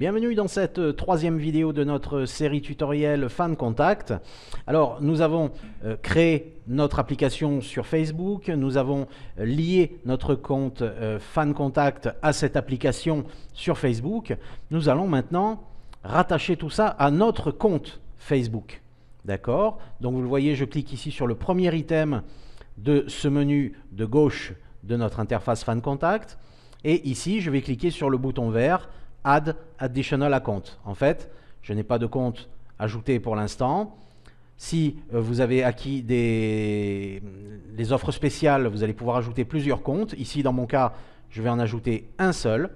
Bienvenue dans cette troisième vidéo de notre série tutoriel Fan Contact. Alors, nous avons créé notre application sur Facebook, nous avons lié notre compte Fan Contact à cette application sur Facebook. Nous allons maintenant rattacher tout ça à notre compte Facebook. D'accord? Donc, vous le voyez, je clique ici sur le premier item de ce menu de gauche de notre interface Fan Contact. Et ici, je vais cliquer sur le bouton vert Add Additional Account. En fait, je n'ai pas de compte ajouté pour l'instant. Si vous avez acquis des offres spéciales, vous allez pouvoir ajouter plusieurs comptes. Ici, dans mon cas, je vais en ajouter un seul.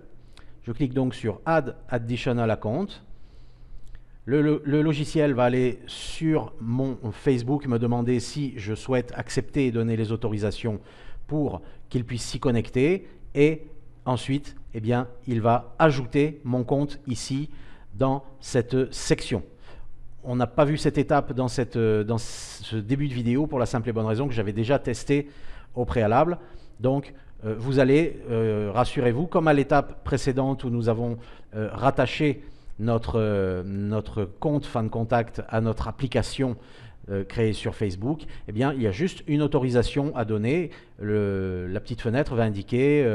Je clique donc sur Add Additional Account. Le logiciel va aller sur mon Facebook, me demander si je souhaite accepter et donner les autorisations pour qu'il puisse s'y connecter. Et ensuite, eh bien, il va ajouter mon compte ici dans cette section. On n'a pas vu cette étape dans ce début de vidéo pour la simple et bonne raison que j'avais déjà testé au préalable. Donc, vous allez, rassurez-vous, comme à l'étape précédente où nous avons rattaché notre compte Fan Contact à notre application créée sur Facebook, eh bien, il y a juste une autorisation à donner. La petite fenêtre va indiquer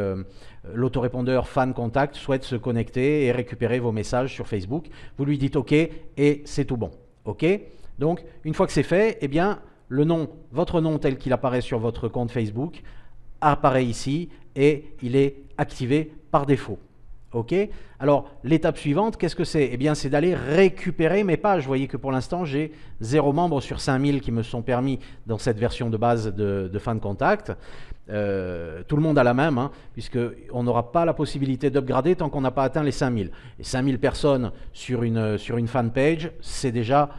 l'autorépondeur Fan Contact souhaite se connecter et récupérer vos messages sur Facebook. Vous lui dites OK et c'est tout bon. OK? Donc, une fois que c'est fait, eh bien, votre nom tel qu'il apparaît sur votre compte Facebook apparaît ici et il est activé par défaut. OK? Alors, l'étape suivante, qu'est-ce que c'est? Eh bien, c'est d'aller récupérer mes pages. Vous voyez que pour l'instant, j'ai 0 membres sur 5000 qui me sont permis dans cette version de base de Fan Contact. Tout le monde a la même, hein, puisqu'on n'aura pas la possibilité d'upgrader tant qu'on n'a pas atteint les 5000. Et 5000 personnes sur une fanpage, c'est déjà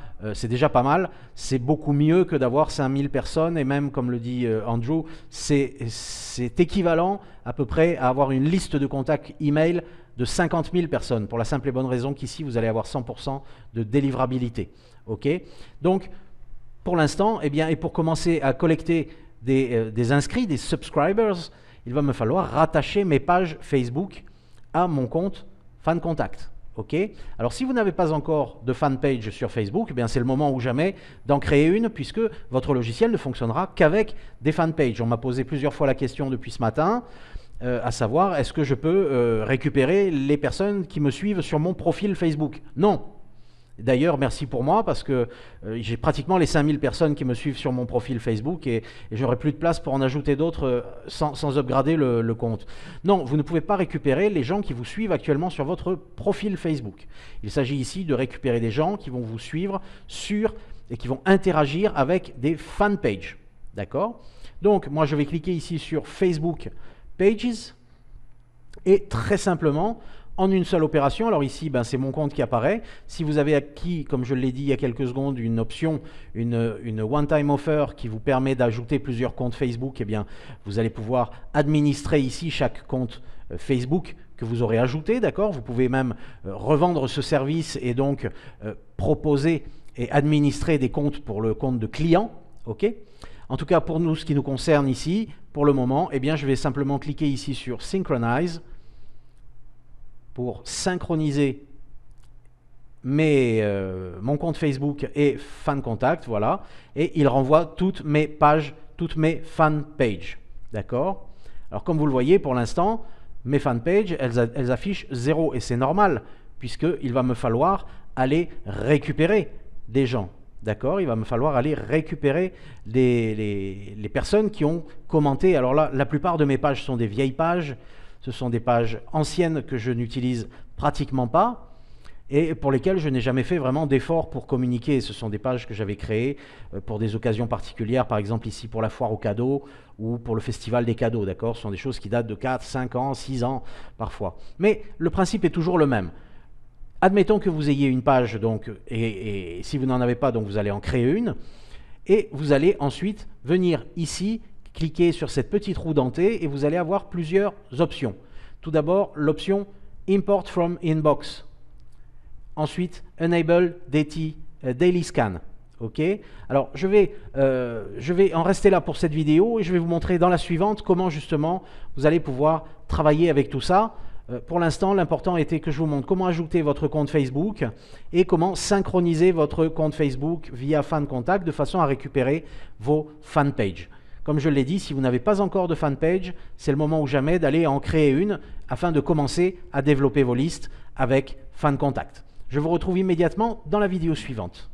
pas mal. C'est beaucoup mieux que d'avoir 5000 personnes. Et même, comme le dit Andrew, c'est équivalent à peu près à avoir une liste de contacts email de 50 000 personnes, pour la simple et bonne raison qu'ici, vous allez avoir 100% de délivrabilité. OK? Donc, pour l'instant, eh bien, et pour commencer à collecter des inscrits, des subscribers, il va me falloir rattacher mes pages Facebook à mon compte Fan Contact. OK? Alors, si vous n'avez pas encore de fanpage sur Facebook, eh bien, c'est le moment ou jamais d'en créer une, puisque votre logiciel ne fonctionnera qu'avec des fanpages. On m'a posé plusieurs fois la question depuis ce matin, à savoir, est-ce que je peux récupérer les personnes qui me suivent sur mon profil Facebook? Non. D'ailleurs, merci pour moi, parce que j'ai pratiquement les 5000 personnes qui me suivent sur mon profil Facebook et j'aurai plus de place pour en ajouter d'autres sans upgrader le compte. Non, vous ne pouvez pas récupérer les gens qui vous suivent actuellement sur votre profil Facebook. Il s'agit ici de récupérer des gens qui vont vous suivre et qui vont interagir avec des fanpages. D'accord? Donc, moi, je vais cliquer ici sur Facebook Pages et très simplement, en une seule opération, alors ici, ben, c'est mon compte qui apparaît. Si vous avez acquis, comme je l'ai dit il y a quelques secondes, une option, une one-time offer qui vous permet d'ajouter plusieurs comptes Facebook, eh bien, vous allez pouvoir administrer ici chaque compte Facebook que vous aurez ajouté, d'accord? Vous pouvez même revendre ce service et donc proposer et administrer des comptes pour le compte de client, ok? En tout cas, pour nous, ce qui nous concerne ici, pour le moment, eh bien, je vais simplement cliquer ici sur Synchronize pour synchroniser mon compte Facebook et Fan Contact, voilà, et il renvoie toutes mes pages, toutes mes fan pages, d'accord? Alors, comme vous le voyez, pour l'instant, mes fan pages, elles affichent 0, et c'est normal, puisqu'il va me falloir aller récupérer des gens. D'accord, il va me falloir aller récupérer les personnes qui ont commenté. Alors là, la plupart de mes pages sont des vieilles pages. Ce sont des pages anciennes que je n'utilise pratiquement pas et pour lesquelles je n'ai jamais fait vraiment d'effort pour communiquer. Ce sont des pages que j'avais créées pour des occasions particulières, par exemple ici pour la foire aux cadeaux ou pour le festival des cadeaux. D'accord, ce sont des choses qui datent de 4, 5 ans, 6 ans parfois. Mais le principe est toujours le même. Admettons que vous ayez une page, donc, et si vous n'en avez pas, donc vous allez en créer une, et vous allez ensuite venir ici, cliquer sur cette petite roue dentée, et vous allez avoir plusieurs options. Tout d'abord, l'option Import from Inbox. Ensuite, Enable Daily Scan. OK? Alors, je vais en rester là pour cette vidéo, et je vais vous montrer dans la suivante comment, justement, vous allez pouvoir travailler avec tout ça. pour l'instant, l'important était que je vous montre comment ajouter votre compte Facebook et comment synchroniser votre compte Facebook via Fan Contact de façon à récupérer vos fan pages. Comme je l'ai dit, si vous n'avez pas encore de fan page, c'est le moment ou jamais d'aller en créer une afin de commencer à développer vos listes avec Fan Contact. Je vous retrouve immédiatement dans la vidéo suivante.